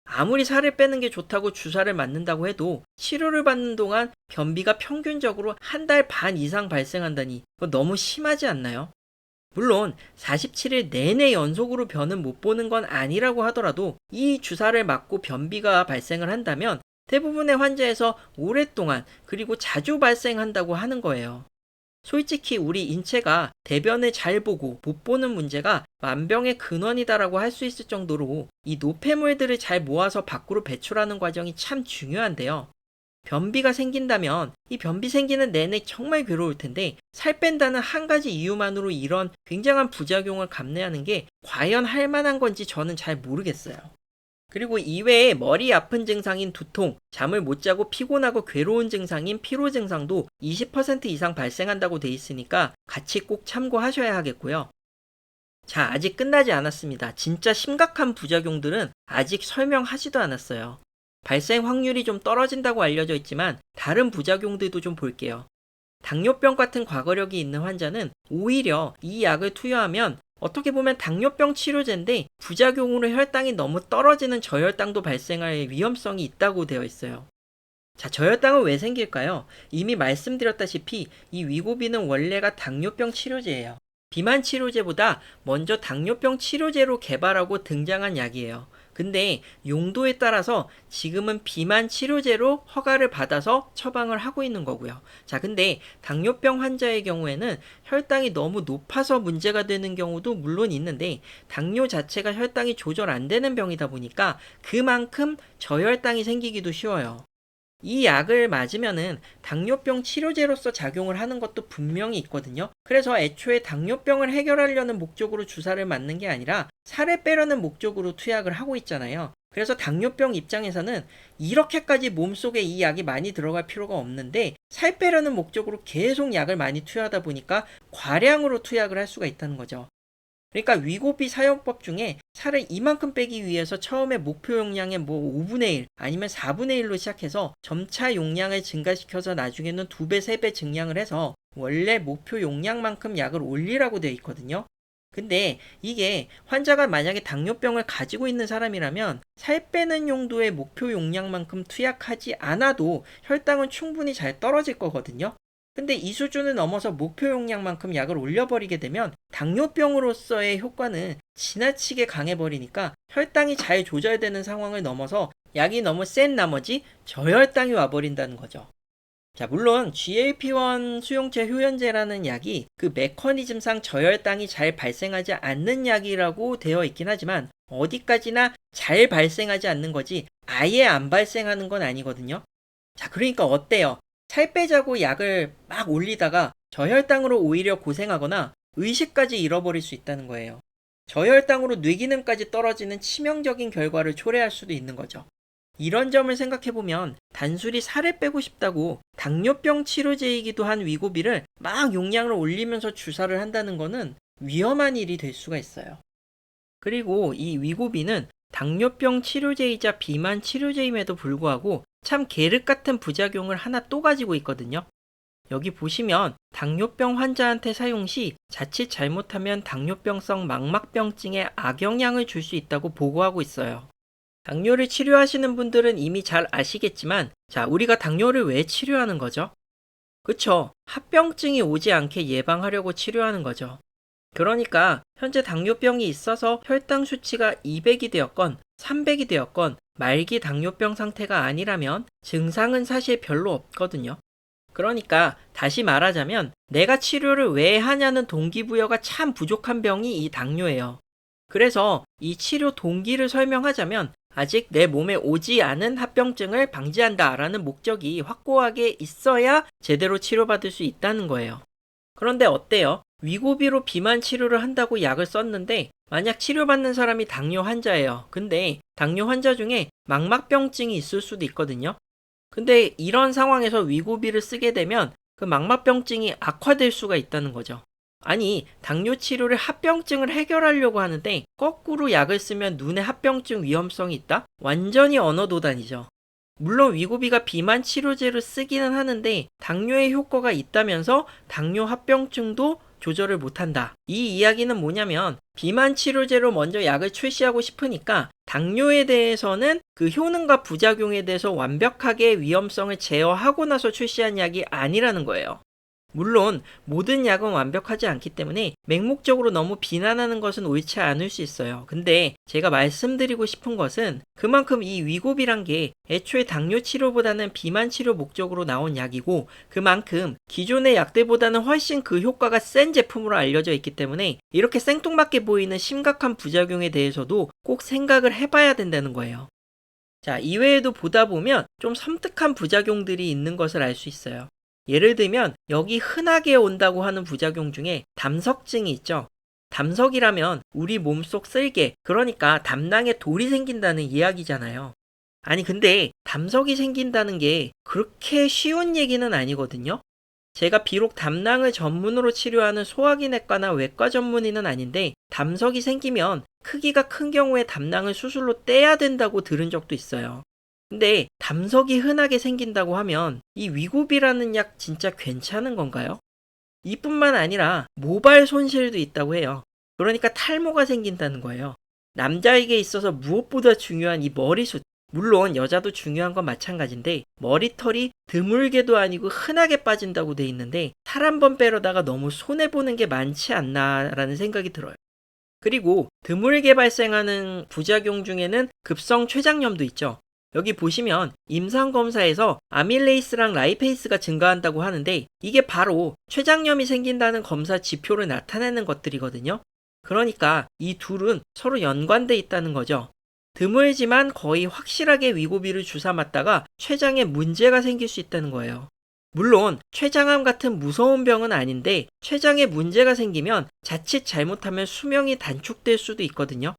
아무리 살을 빼는 게 좋다고 주사를 맞는다고 해도 치료를 받는 동안 변비가 평균적으로 한 달 반 이상 발생한다니 그거 너무 심하지 않나요? 물론 47일 내내 연속으로 변은 못 보는 건 아니라고 하더라도 이 주사를 맞고 변비가 발생을 한다면 대부분의 환자에서 오랫동안 그리고 자주 발생한다고 하는 거예요. 솔직히 우리 인체가 대변을 잘 보고 못 보는 문제가 만병의 근원이다라고 할 수 있을 정도로 이 노폐물들을 잘 모아서 밖으로 배출하는 과정이 참 중요한데요. 변비가 생긴다면 이 변비 생기는 내내 정말 괴로울 텐데 살 뺀다는 한 가지 이유만으로 이런 굉장한 부작용을 감내하는 게 과연 할 만한 건지 저는 잘 모르겠어요. 그리고 이외에 머리 아픈 증상인 두통, 잠을 못 자고 피곤하고 괴로운 증상인 피로 증상도 20% 이상 발생한다고 돼 있으니까 같이 꼭 참고하셔야 하겠고요. 자, 아직 끝나지 않았습니다. 진짜 심각한 부작용들은 아직 설명하지도 않았어요. 발생 확률이 좀 떨어진다고 알려져 있지만 다른 부작용들도 좀 볼게요. 당뇨병 같은 과거력이 있는 환자는 오히려 이 약을 투여하면 어떻게 보면 당뇨병 치료제인데 부작용으로 혈당이 너무 떨어지는 저혈당도 발생할 위험성이 있다고 되어 있어요. 자, 저혈당은 왜 생길까요? 이미 말씀드렸다시피 이 위고비는 원래가 당뇨병 치료제예요. 비만 치료제보다 먼저 당뇨병 치료제로 개발하고 등장한 약이에요. 근데 용도에 따라서 지금은 비만 치료제로 허가를 받아서 처방을 하고 있는 거고요. 자, 근데 당뇨병 환자의 경우에는 혈당이 너무 높아서 문제가 되는 경우도 물론 있는데 당뇨 자체가 혈당이 조절 안 되는 병이다 보니까 그만큼 저혈당이 생기기도 쉬워요. 이 약을 맞으면은 당뇨병 치료제로서 작용을 하는 것도 분명히 있거든요. 그래서 애초에 당뇨병을 해결하려는 목적으로 주사를 맞는 게 아니라 살을 빼려는 목적으로 투약을 하고 있잖아요. 그래서 당뇨병 입장에서는 이렇게까지 몸속에 이 약이 많이 들어갈 필요가 없는데 살 빼려는 목적으로 계속 약을 많이 투여하다 보니까 과량으로 투약을 할 수가 있다는 거죠. 그러니까 위고비 사용법 중에 살을 이만큼 빼기 위해서 처음에 목표 용량의 5분의 1 아니면 4분의 1로 시작해서 점차 용량을 증가시켜서 나중에는 2배, 3배 증량을 해서 원래 목표 용량만큼 약을 올리라고 되어 있거든요. 근데 이게 환자가 만약에 당뇨병을 가지고 있는 사람이라면 살 빼는 용도의 목표 용량만큼 투약하지 않아도 혈당은 충분히 잘 떨어질 거거든요. 근데 이 수준을 넘어서 목표 용량만큼 약을 올려버리게 되면 당뇨병으로서의 효과는 지나치게 강해버리니까 혈당이 잘 조절되는 상황을 넘어서 약이 너무 센 나머지 저혈당이 와버린다는 거죠. 자, 물론 GLP-1 수용체 효연제라는 약이 그 메커니즘상 저혈당이 잘 발생하지 않는 약이라고 되어 있긴 하지만 어디까지나 잘 발생하지 않는 거지 아예 안 발생하는 건 아니거든요. 자, 그러니까 어때요? 살 빼자고 약을 막 올리다가 저혈당으로 오히려 고생하거나 의식까지 잃어버릴 수 있다는 거예요. 저혈당으로 뇌기능까지 떨어지는 치명적인 결과를 초래할 수도 있는 거죠. 이런 점을 생각해보면 단순히 살을 빼고 싶다고 당뇨병 치료제이기도 한 위고비를 막 용량을 올리면서 주사를 한다는 거는 위험한 일이 될 수가 있어요. 그리고 이 위고비는 당뇨병 치료제이자 비만 치료제임에도 불구하고 참 계륵 같은 부작용을 하나 또 가지고 있거든요. 여기 보시면 당뇨병 환자한테 사용 시 자칫 잘못하면 당뇨병성 망막병증에 악영향을 줄 수 있다고 보고하고 있어요. 당뇨를 치료하시는 분들은 이미 잘 아시겠지만, 자, 우리가 당뇨를 왜 치료하는 거죠? 그쵸. 합병증이 오지 않게 예방하려고 치료하는 거죠. 그러니까 현재 당뇨병이 있어서 혈당 수치가 200이 되었건 300이 되었건 말기 당뇨병 상태가 아니라면 증상은 사실 별로 없거든요. 그러니까 다시 말하자면 내가 치료를 왜 하냐는 동기부여가 참 부족한 병이 이 당뇨예요. 그래서 이 치료 동기를 설명하자면 아직 내 몸에 오지 않은 합병증을 방지한다라는 목적이 확고하게 있어야 제대로 치료받을 수 있다는 거예요. 그런데 어때요? 위고비로 비만 치료를 한다고 약을 썼는데 만약 치료받는 사람이 당뇨 환자예요. 근데 당뇨 환자 중에 망막병증이 있을 수도 있거든요. 근데 이런 상황에서 위고비를 쓰게 되면 그 망막병증이 악화될 수가 있다는 거죠. 아니, 당뇨 치료를 합병증을 해결하려고 하는데 거꾸로 약을 쓰면 눈에 합병증 위험성이 있다? 완전히 언어도단이죠. 물론 위고비가 비만 치료제로 쓰기는 하는데 당뇨에 효과가 있다면서 당뇨 합병증도 조절을 못한다. 이 이야기는 뭐냐면 비만 치료제로 먼저 약을 출시하고 싶으니까 당뇨에 대해서는 그 효능과 부작용에 대해서 완벽하게 위험성을 제어하고 나서 출시한 약이 아니라는 거예요. 물론 모든 약은 완벽하지 않기 때문에 맹목적으로 너무 비난하는 것은 옳지 않을 수 있어요. 근데 제가 말씀드리고 싶은 것은 그만큼 이 위고비란 게 애초에 당뇨 치료보다는 비만 치료 목적으로 나온 약이고 그만큼 기존의 약들보다는 훨씬 그 효과가 센 제품으로 알려져 있기 때문에 이렇게 생뚱맞게 보이는 심각한 부작용에 대해서도 꼭 생각을 해봐야 된다는 거예요. 자, 이외에도 보다 보면 좀 섬뜩한 부작용들이 있는 것을 알 수 있어요. 예를 들면 여기 흔하게 온다고 하는 부작용 중에 담석증이 있죠. 담석이라면 우리 몸속 쓸개, 그러니까 담낭에 돌이 생긴다는 이야기잖아요. 아니 근데 담석이 생긴다는 게 그렇게 쉬운 얘기는 아니거든요. 제가 비록 담낭을 전문으로 치료하는 소화기내과나 외과 전문의는 아닌데 담석이 생기면 크기가 큰 경우에 담낭을 수술로 떼야 된다고 들은 적도 있어요. 근데 담석이 흔하게 생긴다고 하면 이 위고비라는 약 진짜 괜찮은 건가요? 이뿐만 아니라 모발 손실도 있다고 해요. 그러니까 탈모가 생긴다는 거예요. 남자에게 있어서 무엇보다 중요한 이 머리숱. 물론 여자도 중요한 건 마찬가지인데 머리털이 드물게도 아니고 흔하게 빠진다고 돼 있는데 살 한 번 빼려다가 너무 손해보는 게 많지 않나라는 생각이 들어요. 그리고 드물게 발생하는 부작용 중에는 급성 췌장염도 있죠. 여기 보시면 임상검사에서 아밀레이스랑 라이페이스가 증가한다고 하는데 이게 바로 췌장염이 생긴다는 검사 지표를 나타내는 것들이거든요. 그러니까 이 둘은 서로 연관돼 있다는 거죠. 드물지만 거의 확실하게 위고비를 주사 맞다가 췌장에 문제가 생길 수 있다는 거예요. 물론 췌장암 같은 무서운 병은 아닌데 췌장에 문제가 생기면 자칫 잘못하면 수명이 단축될 수도 있거든요.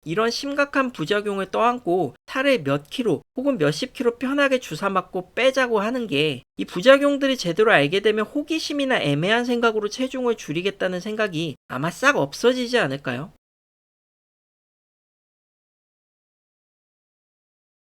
이런 심각한 부작용을 떠안고 살을 몇 킬로 혹은 몇십 킬로 편하게 주사 맞고 빼자고 하는 게 이 부작용들이 제대로 알게 되면 호기심이나 애매한 생각으로 체중을 줄이겠다는 생각이 아마 싹 없어지지 않을까요?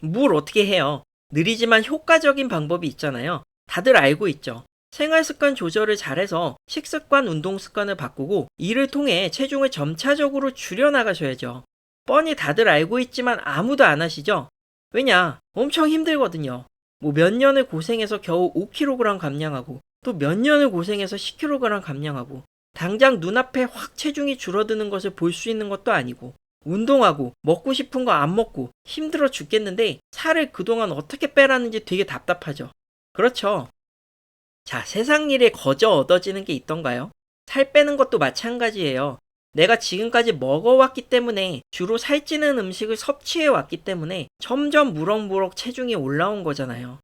뭘 어떻게 해요? 느리지만 효과적인 방법이 있잖아요. 다들 알고 있죠. 생활습관 조절을 잘해서 식습관, 운동 습관을 바꾸고 이를 통해 체중을 점차적으로 줄여나가셔야죠. 뻔히 다들 알고 있지만 아무도 안 하시죠? 왜냐? 엄청 힘들거든요. 뭐 몇 년을 고생해서 겨우 5kg 감량하고 또 몇 년을 고생해서 10kg 감량하고 당장 눈앞에 확 체중이 줄어드는 것을 볼 수 있는 것도 아니고 운동하고 먹고 싶은 거 안 먹고 힘들어 죽겠는데 살을 그동안 어떻게 빼라는지 되게 답답하죠. 그렇죠. 자, 세상 일에 거저 얻어지는 게 있던가요? 살 빼는 것도 마찬가지예요. 내가 지금까지 먹어왔기 때문에 주로 살찌는 음식을 섭취해왔기 때문에 점점 무럭무럭 체중이 올라온 거잖아요.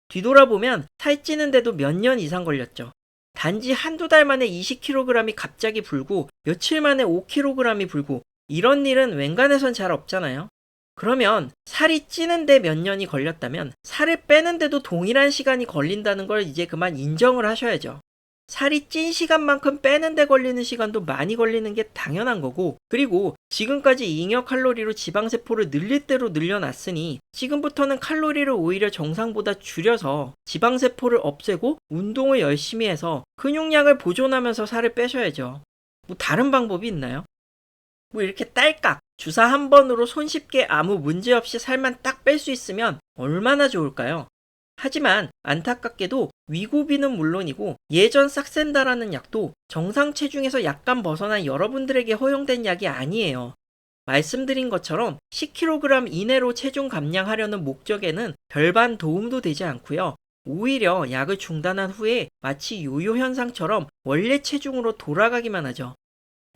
뒤돌아보면 살찌는데도 몇 년 이상 걸렸죠. 단지 한두 달 만에 20kg이 갑자기 불고 며칠 만에 5kg이 불고 이런 일은 웬간해선 잘 없잖아요. 그러면 살이 찌는데 몇 년이 걸렸다면 살을 빼는데도 동일한 시간이 걸린다는 걸 이제 그만 인정을 하셔야죠. 살이 찐 시간만큼 빼는데 걸리는 시간도 많이 걸리는 게 당연한 거고, 그리고 지금까지 잉여 칼로리로 지방세포를 늘릴 대로 늘려놨으니 지금부터는 칼로리를 오히려 정상보다 줄여서 지방세포를 없애고 운동을 열심히 해서 근육량을 보존하면서 살을 빼셔야죠. 뭐 다른 방법이 있나요? 뭐 이렇게 딸깍 주사 한 번으로 손쉽게 아무 문제 없이 살만 딱 뺄 수 있으면 얼마나 좋을까요? 하지만 안타깝게도 위고비는 물론이고 예전 싹센다라는 약도 정상 체중에서 약간 벗어난 여러분들에게 허용된 약이 아니에요. 말씀드린 것처럼 10kg 이내로 체중 감량하려는 목적에는 별반 도움도 되지 않고요. 오히려 약을 중단한 후에 마치 요요 현상처럼 원래 체중으로 돌아가기만 하죠.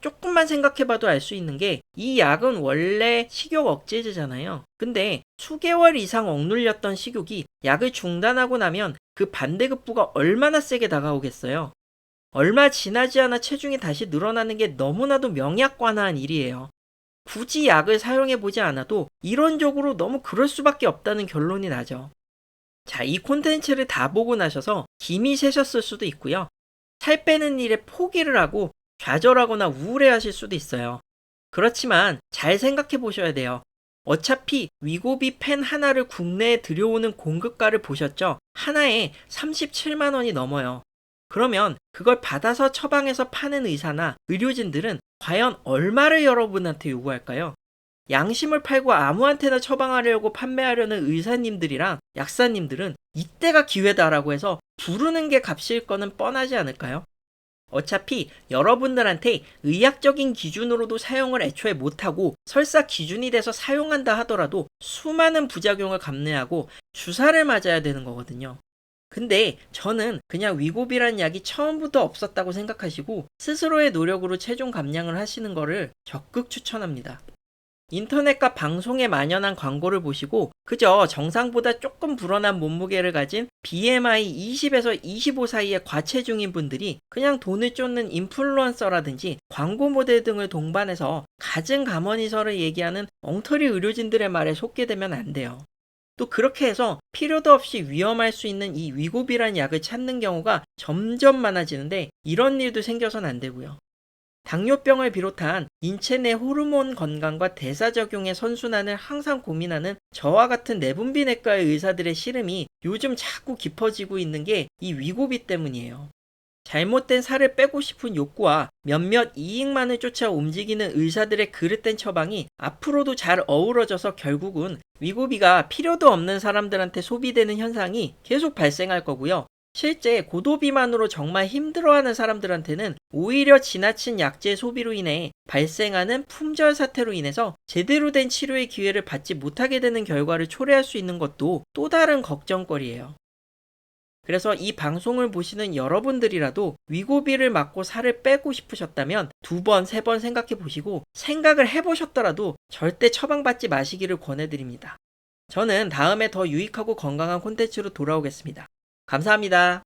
조금만 생각해봐도 알 수 있는 게 이 약은 원래 식욕 억제제잖아요. 근데 수개월 이상 억눌렸던 식욕이 약을 중단하고 나면 그 반대급부가 얼마나 세게 다가오겠어요. 얼마 지나지 않아 체중이 다시 늘어나는 게 너무나도 명약관화한 일이에요. 굳이 약을 사용해보지 않아도 이론적으로 너무 그럴 수밖에 없다는 결론이 나죠. 자, 이 콘텐츠를 다 보고 나셔서 김이 새셨을 수도 있고요. 살 빼는 일에 포기를 하고 좌절하거나 우울해하실 수도 있어요. 그렇지만 잘 생각해 보셔야 돼요. 어차피 위고비 펜 하나를 국내에 들여오는 공급가를 보셨죠? 하나에 37만 원이 넘어요. 그러면 그걸 받아서 처방해서 파는 의사나 의료진들은 과연 얼마를 여러분한테 요구할까요? 양심을 팔고 아무한테나 처방하려고 판매하려는 의사님들이랑 약사님들은 이때가 기회다라고 해서 부르는 게 값일 거는 뻔하지 않을까요? 어차피 여러분들한테 의학적인 기준으로도 사용을 애초에 못하고 설사 기준이 돼서 사용한다 하더라도 수많은 부작용을 감내하고 주사를 맞아야 되는 거거든요. 근데 저는 그냥 위고비란 약이 처음부터 없었다고 생각하시고 스스로의 노력으로 체중 감량을 하시는 거를 적극 추천합니다. 인터넷과 방송에 만연한 광고를 보시고 그저 정상보다 조금 불어난 몸무게를 가진 BMI 20에서 25 사이의 과체중인 분들이 그냥 돈을 쫓는 인플루언서라든지 광고 모델 등을 동반해서 갖은 가머니설을 얘기하는 엉터리 의료진들의 말에 속게 되면 안 돼요. 또 그렇게 해서 필요도 없이 위험할 수 있는 이 위고비란 약을 찾는 경우가 점점 많아지는데 이런 일도 생겨선 안 되고요. 당뇨병을 비롯한 인체 내 호르몬 건강과 대사작용의 선순환을 항상 고민하는 저와 같은 내분비내과의 의사들의 시름이 요즘 자꾸 깊어지고 있는 게 이 위고비 때문이에요. 잘못된 살을 빼고 싶은 욕구와 몇몇 이익만을 쫓아 움직이는 의사들의 그릇된 처방이 앞으로도 잘 어우러져서 결국은 위고비가 필요도 없는 사람들한테 소비되는 현상이 계속 발생할 거고요. 실제 고도비만으로 정말 힘들어하는 사람들한테는 오히려 지나친 약제 소비로 인해 발생하는 품절 사태로 인해서 제대로 된 치료의 기회를 받지 못하게 되는 결과를 초래할 수 있는 것도 또 다른 걱정거리예요. 그래서 이 방송을 보시는 여러분들이라도 위고비를 맞고 살을 빼고 싶으셨다면 2번, 3번 생각해 보시고 생각을 해보셨더라도 절대 처방받지 마시기를 권해드립니다. 저는 다음에 더 유익하고 건강한 콘텐츠로 돌아오겠습니다. 감사합니다.